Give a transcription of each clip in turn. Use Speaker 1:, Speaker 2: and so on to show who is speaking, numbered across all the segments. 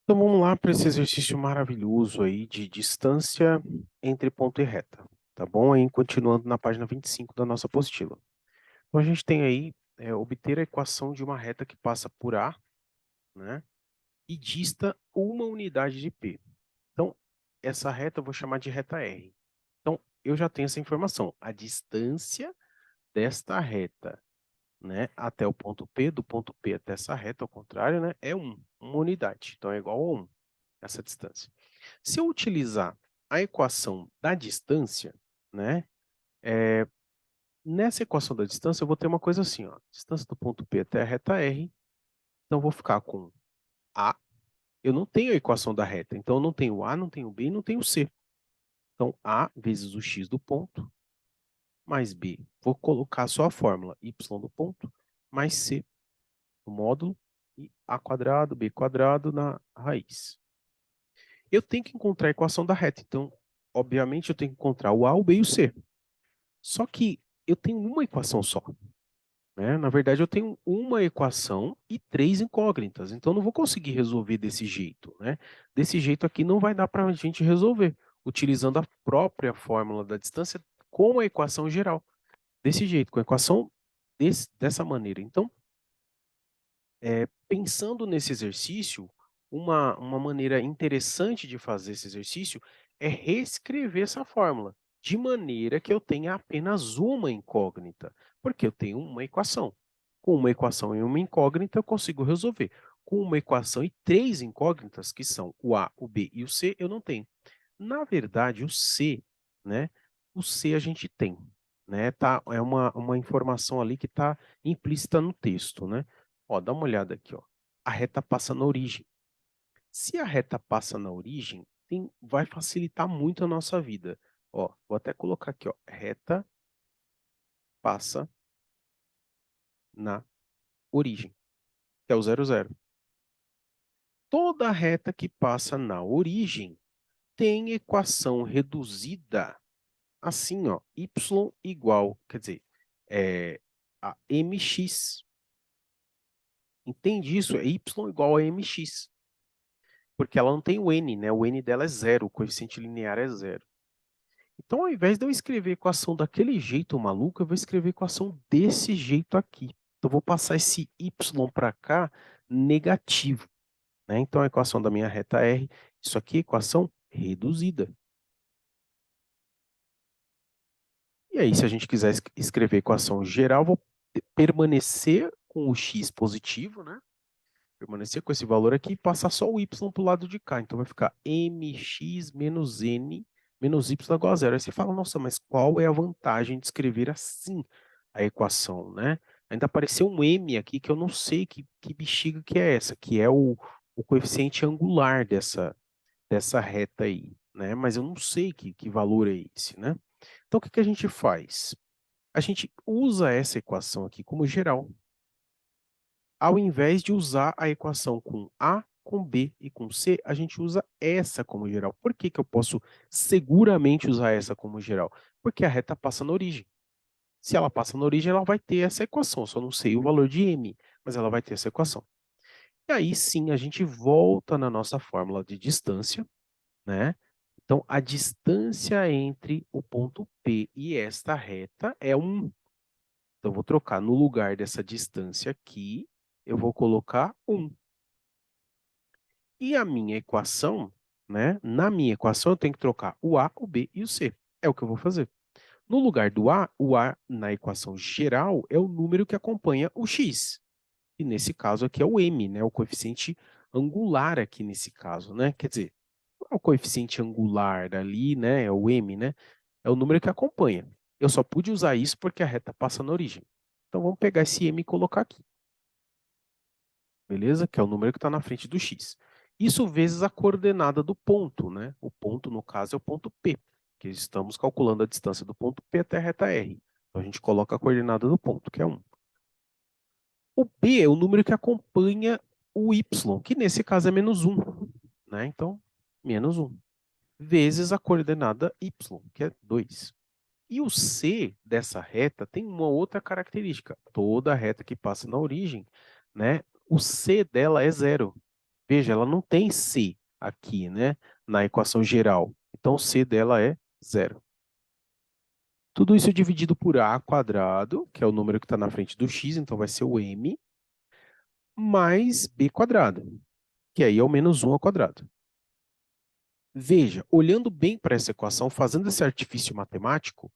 Speaker 1: Então vamos lá para esse exercício maravilhoso aí de distância entre ponto e reta, tá bom? Aí continuando na página 25 da nossa apostila. Então a gente tem aí obter a equação de uma reta que passa por A, né? E dista uma unidade de P. Então essa reta eu vou chamar de reta R. Então eu já tenho essa informação. A distância desta reta, né, até o ponto P, do ponto P até essa reta, ao contrário, né, é uma unidade. Então é igual a 1, essa distância. Se eu utilizar a equação da distância, né, nessa equação da distância eu vou ter uma coisa assim, ó, distância do ponto P até a reta R, então eu vou ficar com A, eu não tenho a equação da reta, então eu não tenho A, não tenho B e não tenho C. Então A vezes o x do ponto, mais B, vou colocar só a fórmula y do ponto, mais C, o módulo, e A quadrado, B quadrado na raiz. Eu tenho que encontrar a equação da reta, então, obviamente, eu tenho que encontrar o A, o B e o C. Só que eu tenho uma equação só, né? Na verdade, eu tenho uma equação e três incógnitas, então eu não vou conseguir resolver desse jeito, né? Desse jeito aqui não vai dar para a gente resolver, utilizando a própria fórmula da distância com a equação geral. Desse jeito, com a equação dessa maneira. Então, pensando nesse exercício, uma maneira interessante de fazer esse exercício é reescrever essa fórmula, de maneira que eu tenha apenas uma incógnita, porque eu tenho uma equação. Com uma equação e uma incógnita, eu consigo resolver. Com uma equação e três incógnitas, que são o A, o B e o C, eu não tenho. Na verdade, o C, né? O C a gente tem, né? Tá, é uma informação ali que está implícita no texto, né? Ó, dá uma olhada aqui, ó. A reta passa na origem. Se a reta passa na origem, vai facilitar muito a nossa vida. Ó, vou até colocar aqui, ó. Reta passa na origem, que é o 0, 0. Toda reta que passa na origem tem equação reduzida assim, ó. Y igual, quer dizer, a mx. Entende isso? É y igual a mx. Porque ela não tem o n, né? O n dela é zero, o coeficiente linear é zero. Então, ao invés de eu escrever a equação daquele jeito maluco, eu vou escrever a equação desse jeito aqui. Então, eu vou passar esse y para cá negativo, né? Então, a equação da minha reta R, isso aqui é equação reduzida. E aí, se a gente quiser escrever a equação geral, vou permanecer com o x positivo, né? Permanecer com esse valor aqui e passar só o y para o lado de cá. Então vai ficar mx menos n menos y igual a zero. Aí você fala, nossa, mas qual é a vantagem de escrever assim a equação, né? Ainda apareceu um m aqui que eu não sei que bexiga que é essa, que é o coeficiente angular dessa reta aí, né? Mas eu não sei que valor é esse, né? Então o que a gente faz? A gente usa essa equação aqui como geral, ao invés de usar a equação com A, com B e com C, a gente usa essa como geral. Por que eu posso seguramente usar essa como geral? Porque a reta passa na origem. Se ela passa na origem, ela vai ter essa equação. Só não sei o valor de m, mas ela vai ter essa equação. E aí sim, a gente volta na nossa fórmula de distância, né? Então, a distância entre o ponto P e esta reta é 1. Então, eu vou trocar no lugar dessa distância aqui, eu vou colocar 1. E a minha equação, né? Na minha equação, eu tenho que trocar o A, o B e o C. É o que eu vou fazer. No lugar do A, o A na equação geral é o número que acompanha o x. E nesse caso aqui é o m, né? O coeficiente angular aqui nesse caso, né? Quer dizer, não é o coeficiente angular ali, né? É o m, né? É o número que acompanha. Eu só pude usar isso porque a reta passa na origem. Então vamos pegar esse m e colocar aqui. Beleza? Que é o número que está na frente do x. Isso vezes a coordenada do ponto, né? O ponto, no caso, é o ponto P, que estamos calculando a distância do ponto P até a reta R. Então, a gente coloca a coordenada do ponto, que é 1. O P é o número que acompanha o Y, que nesse caso é menos 1. Né? Então, menos 1. Vezes a coordenada Y, que é 2. E o C dessa reta tem uma outra característica. Toda reta que passa na origem, né? O C dela é zero. Veja, ela não tem c aqui, né, na equação geral. Então, o c dela é 0. Tudo isso é dividido por a quadrado, que é o número que está na frente do x, então vai ser o m, mais b quadrado, que aí é o menos 1 ao quadrado. Veja, olhando bem para essa equação, fazendo esse artifício matemático,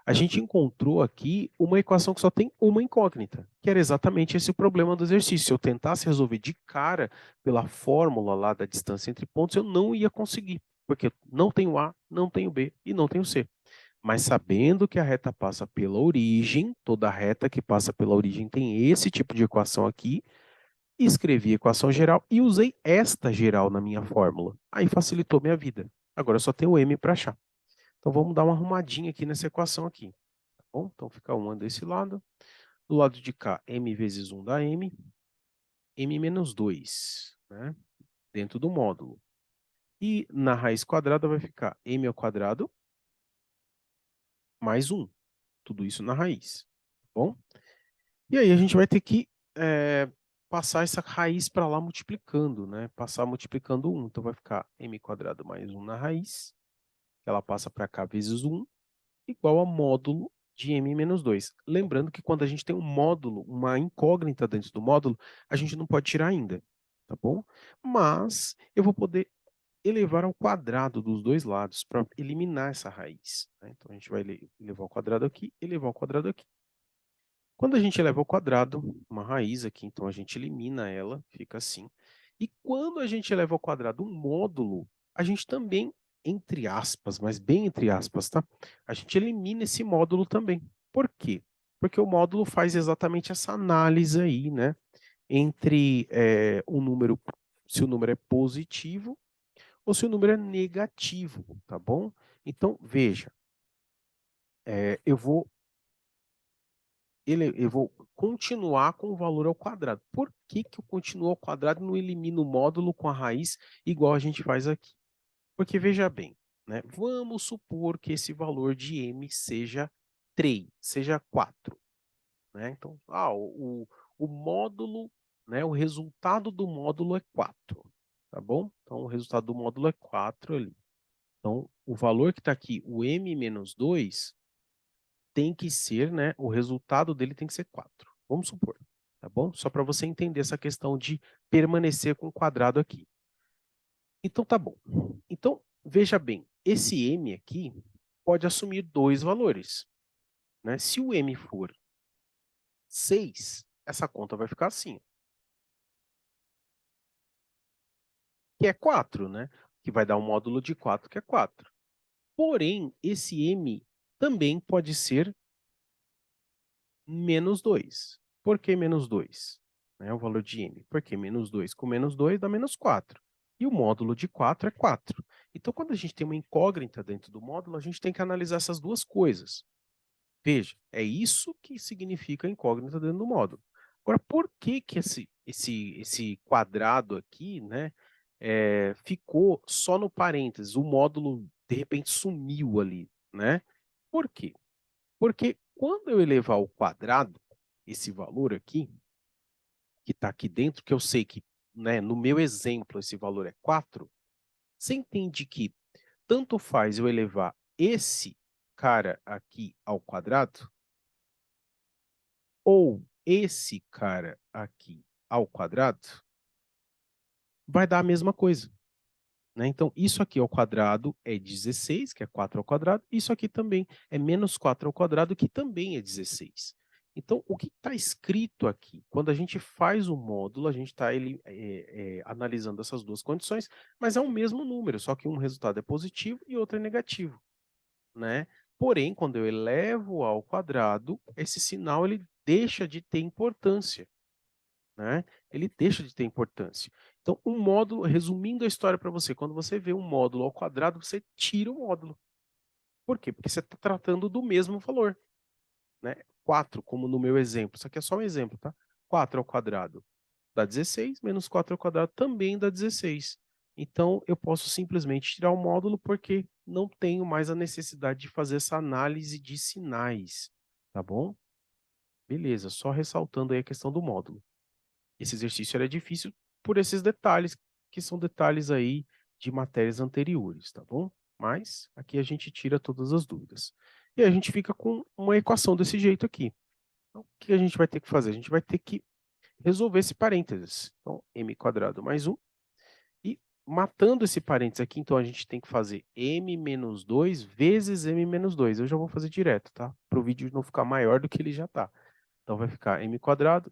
Speaker 1: a gente encontrou aqui uma equação que só tem uma incógnita, que era exatamente esse o problema do exercício. Se eu tentasse resolver de cara pela fórmula lá da distância entre pontos, eu não ia conseguir, porque não tenho A, não tenho B e não tenho C. Mas sabendo que a reta passa pela origem, toda reta que passa pela origem tem esse tipo de equação aqui, escrevi a equação geral e usei esta geral na minha fórmula. Aí facilitou minha vida. Agora eu só tenho o m para achar. Então vamos dar uma arrumadinha aqui nessa equação aqui. Tá bom? Então fica 1 desse lado. Do lado de cá, m vezes 1 dá m. M menos 2, né? Dentro do módulo. E na raiz quadrada vai ficar m ao quadrado mais 1. Tudo isso na raiz. Tá bom? E aí a gente vai ter que passar essa raiz para lá multiplicando, né? Passar multiplicando 1. Então vai ficar m quadrado mais 1 na raiz, que ela passa para cá vezes 1, igual a módulo de m menos 2. Lembrando que quando a gente tem um módulo, uma incógnita dentro do módulo, a gente não pode tirar ainda, tá bom? Mas eu vou poder elevar ao quadrado dos dois lados para eliminar essa raiz, né? Então a gente vai elevar ao quadrado aqui, elevar ao quadrado aqui. Quando a gente eleva ao quadrado, uma raiz aqui, então a gente elimina ela, fica assim. E quando a gente eleva ao quadrado um módulo, a gente também, entre aspas, mas bem entre aspas, tá? A gente elimina esse módulo também. Por quê? Porque o módulo faz exatamente essa análise aí, né? Entre o número, se o número é positivo ou se o número é negativo, tá bom? Então, veja, eu vou eu vou continuar com o valor ao quadrado. Por que que eu continuo ao quadrado e não elimino o módulo com a raiz igual a gente faz aqui? Porque veja bem, né? Vamos supor que esse valor de m seja 3, seja 4. Né? Então, o módulo, né? O resultado do módulo é 4. Tá bom? Então, o resultado do módulo é 4 ali. Então, o valor que está aqui, o m menos 2, tem que ser, né, o resultado dele tem que ser 4. Vamos supor, tá bom? Só para você entender essa questão de permanecer com o quadrado aqui. Então, tá bom. Então, veja bem, esse m aqui pode assumir dois valores, né? Se o m for 6, essa conta vai ficar assim, que é 4, né? Que vai dar um módulo de 4, que é 4. Porém, esse m também pode ser menos 2. Por que menos 2? O valor de m. Porque menos 2 com menos 2 dá menos 4. E o módulo de 4 é 4. Então, quando a gente tem uma incógnita dentro do módulo, a gente tem que analisar essas duas coisas. Veja, é isso que significa incógnita dentro do módulo. Agora, por que que esse quadrado aqui, né, ficou só no parênteses? O módulo, de repente, sumiu ali, né? Por quê? Porque quando eu elevar ao quadrado esse valor aqui, que está aqui dentro, que eu sei que, né, no meu exemplo esse valor é 4, você entende que tanto faz eu elevar esse cara aqui ao quadrado, ou esse cara aqui ao quadrado, vai dar a mesma coisa. Né? Então, isso aqui ao quadrado é 16, que é 4 ao quadrado. Isso aqui também é menos 4 ao quadrado, que também é 16. Então, o que está escrito aqui? Quando a gente faz o módulo, a gente está analisando essas duas condições, mas é o mesmo número, só que um resultado é positivo e outro é negativo. Né? Porém, quando eu elevo ao quadrado, esse sinal ele deixa de ter importância. Né? Ele deixa de ter importância. Então, um módulo, resumindo a história para você, quando você vê um módulo ao quadrado, você tira o módulo. Por quê? Porque você está tratando do mesmo valor. Né? 4, como no meu exemplo. Isso aqui é só um exemplo, tá? 4 ao quadrado dá 16, menos 4 ao quadrado também dá 16. Então, eu posso simplesmente tirar o módulo porque não tenho mais a necessidade de fazer essa análise de sinais. Tá bom? Beleza, só ressaltando aí a questão do módulo. Esse exercício era difícil por esses detalhes que são detalhes aí de matérias anteriores, tá bom? Mas aqui a gente tira todas as dúvidas. E a gente fica com uma equação desse jeito aqui. Então, o que a gente vai ter que fazer? A gente vai ter que resolver esse parênteses. Então, m² mais 1. E matando esse parênteses aqui, então a gente tem que fazer m menos 2 vezes m menos 2. Eu já vou fazer direto, tá? Para o vídeo não ficar maior do que ele já está. Então vai ficar m²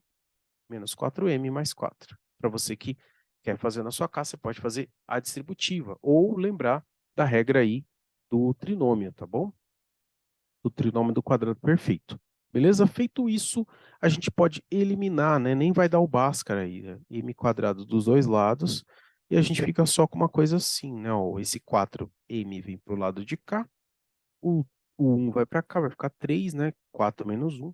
Speaker 1: menos 4m mais 4. Para você que quer fazer na sua casa, você pode fazer a distributiva. Ou lembrar da regra aí do trinômio, tá bom? Do trinômio do quadrado perfeito. Beleza? Feito isso, a gente pode eliminar, né? Nem vai dar o Bhaskara aí, né? m² dos dois lados, e a gente fica só com uma coisa assim, né? Ó, esse 4m vem para o lado de cá, o, o 1 vai para cá, vai ficar 3, né? 4 menos 1.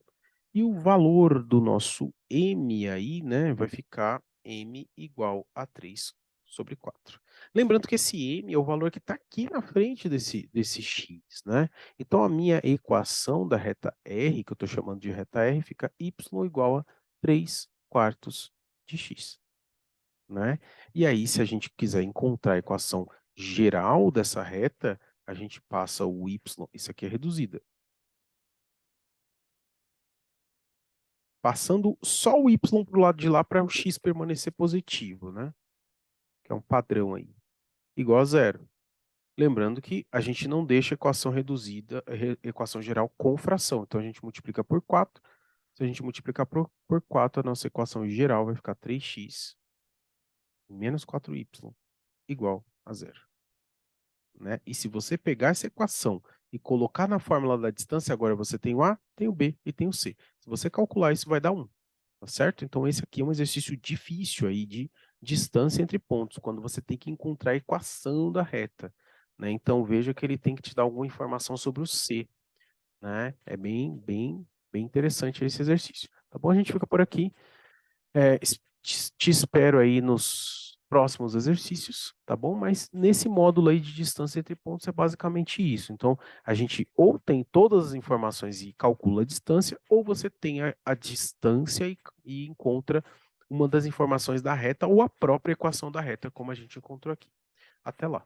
Speaker 1: E o valor do nosso m aí, né? Vai ficar m igual a 3 sobre 4. Lembrando que esse m é o valor que está aqui na frente desse x, né? Então, a minha equação da reta R, que eu estou chamando de reta R, fica y igual a 3/4 de x, né? E aí, se a gente quiser encontrar a equação geral dessa reta, a gente passa o y, isso aqui é reduzida. Passando só o y para o lado de lá para o x permanecer positivo, né? Que é um padrão aí, igual a zero. Lembrando que a gente não deixa a equação reduzida, equação geral com fração. Então, a gente multiplica por 4. Se a gente multiplicar por 4, a nossa equação geral vai ficar 3x menos 4y igual a zero, né? E se você pegar essa equação e colocar na fórmula da distância, agora você tem o A, tem o B e tem o C. Se você calcular isso, vai dar 1. Tá certo? Então, esse aqui é um exercício difícil aí de distância entre pontos, quando você tem que encontrar a equação da reta, né? Então, veja que ele tem que te dar alguma informação sobre o C, né? É bem interessante esse exercício. Tá bom? A gente fica por aqui. Te espero aí nos próximos exercícios, tá bom? Mas nesse módulo aí de distância entre pontos é basicamente isso. Então, a gente ou tem todas as informações e calcula a distância, ou você tem a distância e encontra uma das informações da reta ou a própria equação da reta, como a gente encontrou aqui. Até lá.